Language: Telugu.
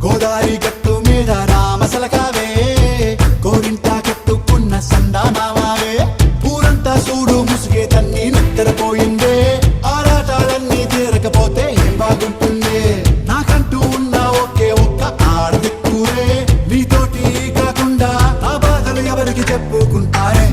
గోదారి గట్టు మీద రామసలకావే గోరింటా కట్టుకున్న సండానామావే ఊరంతా చూడు ముసుగే తన్ని నిద్రపోయిందే ఆరాటాలన్నీ తీరకపోతే ఏం బాగుంటుంది నాకంటూ ఉన్న ఒకే ఒక్క ఆడదిక్కురే నీతోటి కాకుండా నా బాధలు ఎవరికి చెప్పుకుంటారే